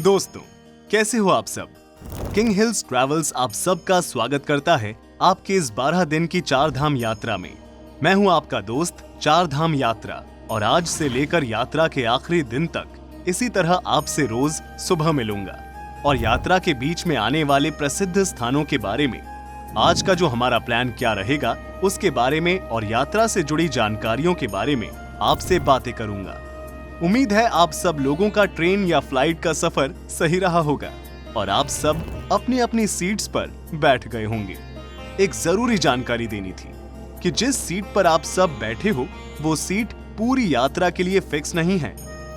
दोस्तों, कैसे हो आप सब? किंग हिल्स ट्रैवल्स आप सबका स्वागत करता है आपके इस 12 दिन की चार धाम यात्रा में। मैं हूं आपका दोस्त चार धाम यात्रा और आज से लेकर यात्रा के आखिरी दिन तक इसी तरह आपसे रोज सुबह मिलूंगा और यात्रा के बीच में आने वाले प्रसिद्ध स्थानों के बारे में, आज का जो हमारा प्लान क्या रहेगा उसके बारे में और यात्रा से जुड़ी जानकारियों के बारे में आपसे बातें करूंगा। उम्मीद है आप सब लोगों का ट्रेन या फ्लाइट का सफर सही रहा होगा और आप सब अपनी अपनी सीट्स पर बैठ गए होंगे। एक जरूरी जानकारी देनी थी कि जिस सीट पर आप सब बैठे हो वो सीट पूरी यात्रा के लिए फिक्स नहीं है।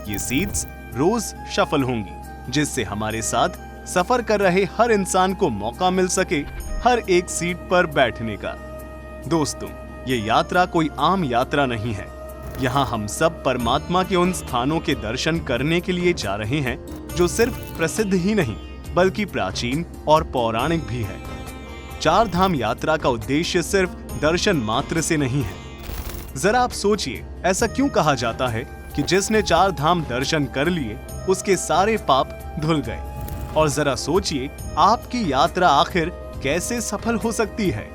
ये सीट्स रोज शफल होंगी जिससे हमारे साथ सफर कर रहे हर इंसान को मौका मिल सके हर एक सीट पर बैठने का। दोस्तों, ये यात्रा कोई आम यात्रा नहीं है। यहाँ हम सब परमात्मा के उन स्थानों के दर्शन करने के लिए जा रहे हैं जो सिर्फ प्रसिद्ध ही नहीं बल्कि प्राचीन और पौराणिक भी है। चार धाम यात्रा का उद्देश्य सिर्फ दर्शन मात्र से नहीं है। जरा आप सोचिए, ऐसा क्यों कहा जाता है कि जिसने चार धाम दर्शन कर लिए उसके सारे पाप धुल गए? और जरा सोचिए, आपकी यात्रा आखिर कैसे सफल हो सकती है?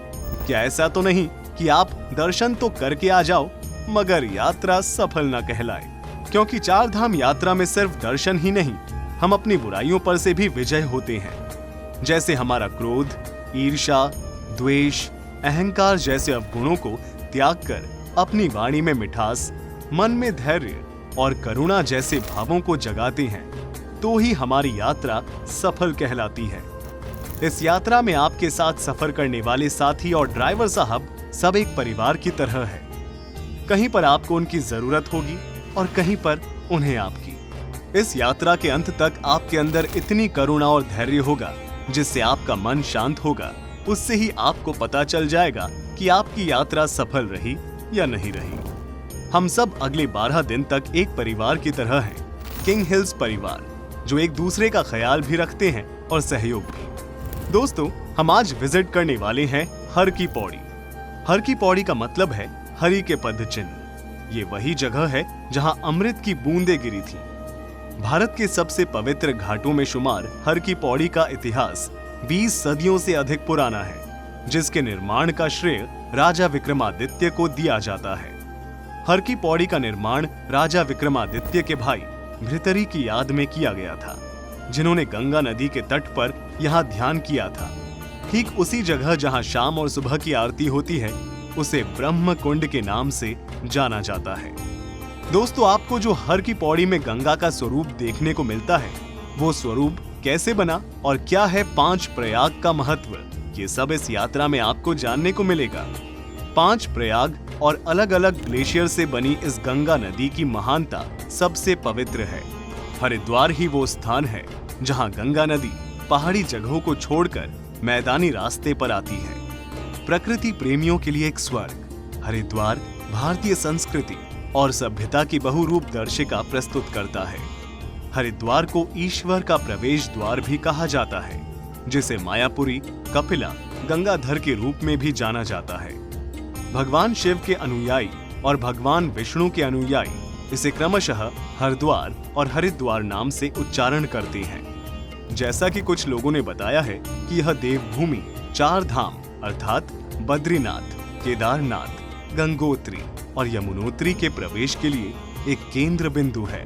क्या ऐसा तो नहीं कि आप दर्शन तो करके आ जाओ मगर यात्रा सफल न कहलाए? क्योंकि चार धाम यात्रा में सिर्फ दर्शन ही नहीं, हम अपनी बुराइयों पर से भी विजय होते हैं। जैसे हमारा क्रोध, ईर्ष्या, द्वेष, अहंकार जैसे अवगुणों को त्याग कर अपनी वाणी में मिठास, मन में धैर्य और करुणा जैसे भावों को जगाते हैं तो ही हमारी यात्रा सफल कहलाती है। इस यात्रा में आपके साथ सफर करने वाले साथी और ड्राइवर साहब सब एक परिवार की तरह है। कहीं पर आपको उनकी जरूरत होगी और कहीं पर उन्हें आपकी। इस यात्रा के अंत तक आपके अंदर इतनी करुणा और धैर्य होगा जिससे आपका मन शांत होगा। उससे ही आपको पता चल जाएगा कि आपकी यात्रा सफल रही या नहीं रही। हम सब अगले 12 दिन तक एक परिवार की तरह हैं, किंग हिल्स परिवार, जो एक दूसरे का ख्याल भी रखते हैं और सहयोग भी। दोस्तों, हम आज विजिट करने वाले हैं हर की पौड़ी। हर की पौड़ी का मतलब है हरि के पद चिन्ह। ये वही जगह है जहां अमृत की बूंदें गिरी थी। भारत के सबसे पवित्र घाटों में शुमार हर की पौड़ी का इतिहास 20 सदियों से अधिक पुराना है, जिसके निर्माण का श्रेय राजा विक्रमादित्य को दिया जाता है। हर की पौड़ी का निर्माण राजा विक्रमादित्य के भाई भृतरी की याद में किया गया था, जिन्होंने गंगा नदी के तट पर यहाँ ध्यान किया था। ठीक उसी जगह जहाँ शाम और सुबह की आरती होती है उसे ब्रह्म कुंड के नाम से जाना जाता है। दोस्तों, आपको जो हर की पौड़ी में गंगा का स्वरूप देखने को मिलता है वो स्वरूप कैसे बना और क्या है 5 प्रयाग का महत्व, ये सब इस यात्रा में आपको जानने को मिलेगा। 5 प्रयाग और अलग अलग ग्लेशियर से बनी इस गंगा नदी की महानता सबसे पवित्र है। हरिद्वार ही वो स्थान है जहाँ गंगा नदी पहाड़ी जगहों को छोड़कर मैदानी रास्ते पर आती है। प्रकृति प्रेमियों के लिए एक स्वर्ग, हरिद्वार भारतीय संस्कृति और सभ्यता की बहुरूप दर्शिका प्रस्तुत करता है। हरिद्वार को ईश्वर का प्रवेश द्वार भी कहा जाता है, जिसे मायापुरी, कपिला, गंगाधर के रूप में भी जाना जाता है। भगवान शिव के अनुयायी और भगवान विष्णु के अनुयायी इसे क्रमशः हरद्वार और हरिद्वार नाम से उच्चारण करते हैं। जैसा कि कुछ लोगों ने बताया है कि यह देवभूमि चार धाम अर्थात बद्रीनाथ, केदारनाथ, गंगोत्री और यमुनोत्री के प्रवेश के लिए एक केंद्र बिंदु है।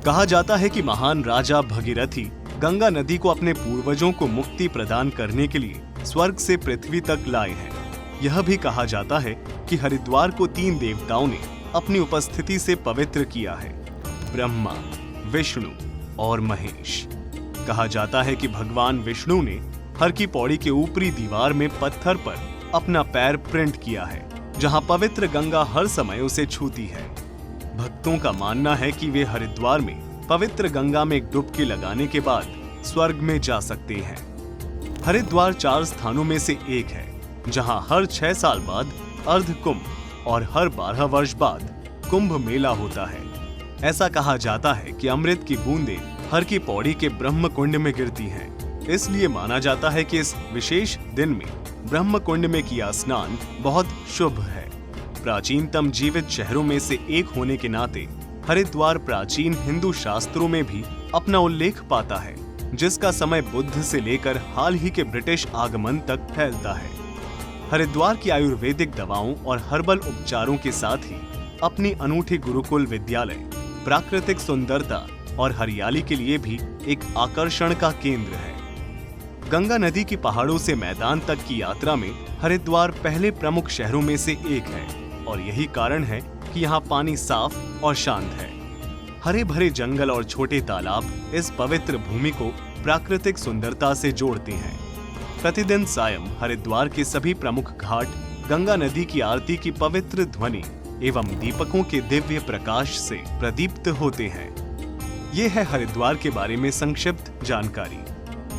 कहा जाता है कि महान राजा भगीरथी गंगा नदी को अपने पूर्वजों को मुक्ति प्रदान करने के लिए स्वर्ग से पृथ्वी तक लाए हैं। यह भी कहा जाता है कि हरिद्वार को 3 देवताओं ने अपनी उपस्थिति से पवित्र किया है, ब्रह्मा, विष्णु और महेश। कहा जाता है कि भगवान विष्णु ने हर की पौड़ी के ऊपरी दीवार में पत्थर पर अपना पैर प्रिंट किया है, जहां पवित्र गंगा हर समय उसे छूती है। भक्तों का मानना है कि वे हरिद्वार में पवित्र गंगा में एक डुबकी लगाने के बाद स्वर्ग में जा सकते हैं। हरिद्वार 4 स्थानों में से एक है जहां हर 6 साल बाद अर्ध कुंभ और हर 12 वर्ष बाद कुंभ मेला होता है। ऐसा कहा जाता है कि अमृत की बूंदें हर की पौड़ी के ब्रह्म कुंड में गिरती हैं। इसलिए माना जाता है कि इस विशेष दिन में ब्रह्म कुंड में किया स्नान बहुत शुभ है। प्राचीनतम जीवित शहरों में से एक होने के नाते हरिद्वार प्राचीन हिंदू शास्त्रों में भी अपना उल्लेख पाता है, जिसका समय बुद्ध से लेकर हाल ही के ब्रिटिश आगमन तक फैलता है। हरिद्वार की आयुर्वेदिक दवाओं और हर्बल उपचारों के साथ ही अपनी अनूठी गुरुकुल विद्यालय, प्राकृतिक सुंदरता और हरियाली के लिए भी एक आकर्षण का केंद्र है। गंगा नदी की पहाड़ों से मैदान तक की यात्रा में हरिद्वार पहले प्रमुख शहरों में से एक है और यही कारण है कि यहाँ पानी साफ और शांत है। हरे भरे जंगल और छोटे तालाब इस पवित्र भूमि को प्राकृतिक सुंदरता से जोड़ते हैं। प्रतिदिन सायं हरिद्वार के सभी प्रमुख घाट गंगा नदी की आरती की पवित्र ध्वनि एवं दीपकों के दिव्य प्रकाश से प्रदीप्त होते हैं। ये है हरिद्वार के बारे में संक्षिप्त जानकारी।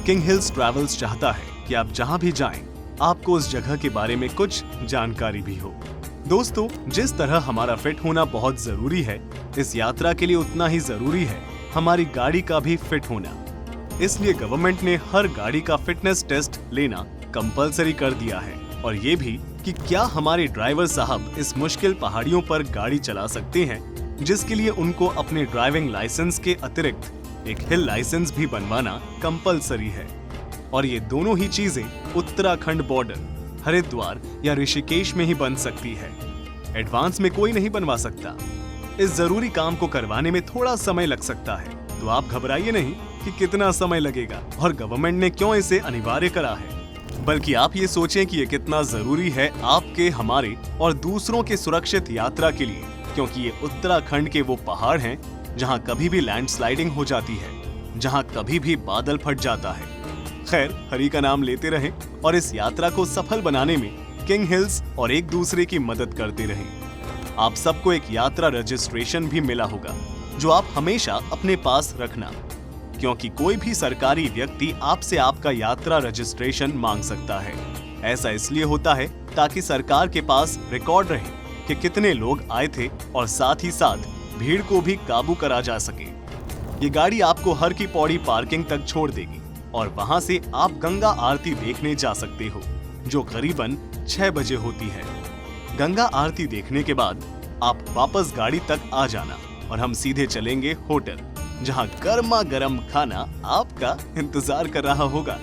किंग हिल्स ट्रैवल्स चाहता है कि आप जहां भी जाएं, आपको उस जगह के बारे में कुछ जानकारी भी हो। दोस्तों, जिस तरह हमारा फिट होना बहुत जरूरी है, इस यात्रा के लिए उतना ही जरूरी है हमारी गाड़ी का भी फिट होना। इसलिए गवर्नमेंट ने हर गाड़ी का फिटनेस टेस्ट लेना कंपलसरी कर दिया है और ये भी कि क्या हमारे ड्राइवर साहब इस मुश्किल पहाड़ियों पर गाड़ी चला सकते हैं, जिसके लिए उनको अपने ड्राइविंग लाइसेंस के अतिरिक्त एक हिल लाइसेंस भी बनवाना कंपलसरी है। और ये दोनों ही चीजें उत्तराखंड बॉर्डर, हरिद्वार या ऋषिकेश में ही बन सकती है। एडवांस में कोई नहीं बनवा सकता। इस जरूरी काम को करवाने में थोड़ा समय लग सकता है, तो आप घबराइए नहीं कि कितना समय लगेगा और गवर्नमेंट ने क्यों इसे अनिवार्य करा है, बल्कि आप ये सोचें कि ये कितना जरूरी है आपके, हमारे और दूसरों के सुरक्षित यात्रा के लिए, क्योंकि ये उत्तराखंड के वो पहाड़ हैं जहां कभी भी लैंडस्लाइडिंग हो जाती है, जहां कभी भी बादल फट जाता है। खैर, हरि का नाम लेते रहें और इस यात्रा को सफल बनाने में किंग हिल्स और एक दूसरे की मदद करते रहें। आप सबको एक यात्रा रजिस्ट्रेशन भी मिला होगा, जो आप हमेशा अपने पास रखना, क्योंकि कोई भी सरकारी व्यक्ति आपसे आपका यात्रा रजिस्ट्रेशन मांग सकता है। ऐसा इसलिए होता है ताकि सरकार के पास रिकॉर्ड रहे कि कितने लोग आए थे और साथ ही साथ भीड़ को भी काबू करा जा सके। ये गाड़ी आपको हर की पौड़ी पार्किंग तक छोड़ देगी और वहां से आप गंगा आरती देखने जा सकते हो, जो करीबन 6 बजे होती है। गंगा आरती देखने के बाद आप वापस गाड़ी तक आ जाना और हम सीधे चलेंगे होटल, जहां गर्मा गर्म खाना आपका इंतजार कर रहा होगा।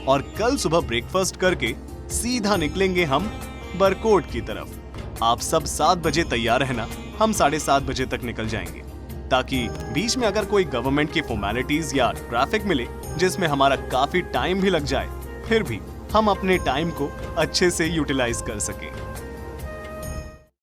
और कल सुबह ब्रेकफास्ट करके सीधा निकलेंगे हम बरकोट की तरफ। आप सब 7 बजे तैयार रहना, हम 7:30 बजे तक निकल जाएंगे, ताकि बीच में अगर कोई गवर्नमेंट की फॉर्मेलिटीज या ट्रैफिक मिले जिसमें हमारा काफी टाइम भी लग जाए, फिर भी हम अपने टाइम को अच्छे से यूटिलाइज कर सकें।